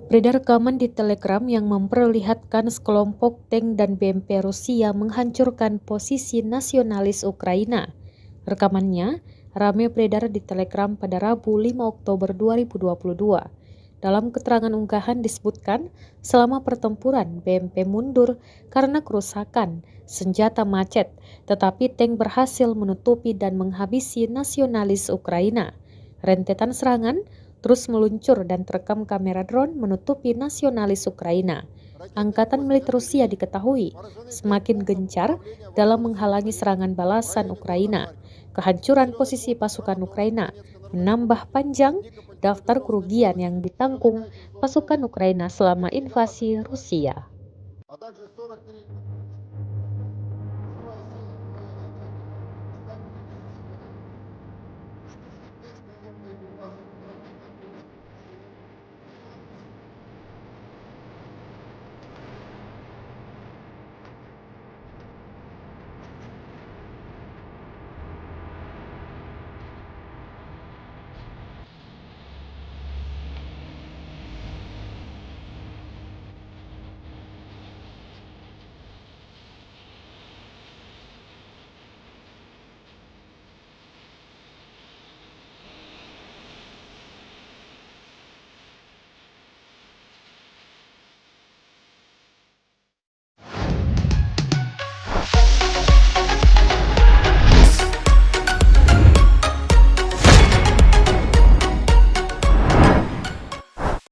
Beredar rekaman di Telegram yang memperlihatkan sekelompok tank dan BMP Rusia menghancurkan posisi nasionalis Ukraina. Rekamannya ramai beredar di Telegram pada Rabu 5 Oktober 2022. Dalam keterangan unggahan disebutkan, selama pertempuran BMP mundur karena kerusakan senjata macet, tetapi tank berhasil menutupi dan menghabisi nasionalis Ukraina. Rentetan serangan terus meluncur dan terekam kamera drone menutupi nasionalis Ukraina. Angkatan militer Rusia diketahui semakin gencar dalam menghalangi serangan balasan Ukraina. Kehancuran posisi pasukan Ukraina menambah panjang daftar kerugian yang ditanggung pasukan Ukraina selama invasi Rusia.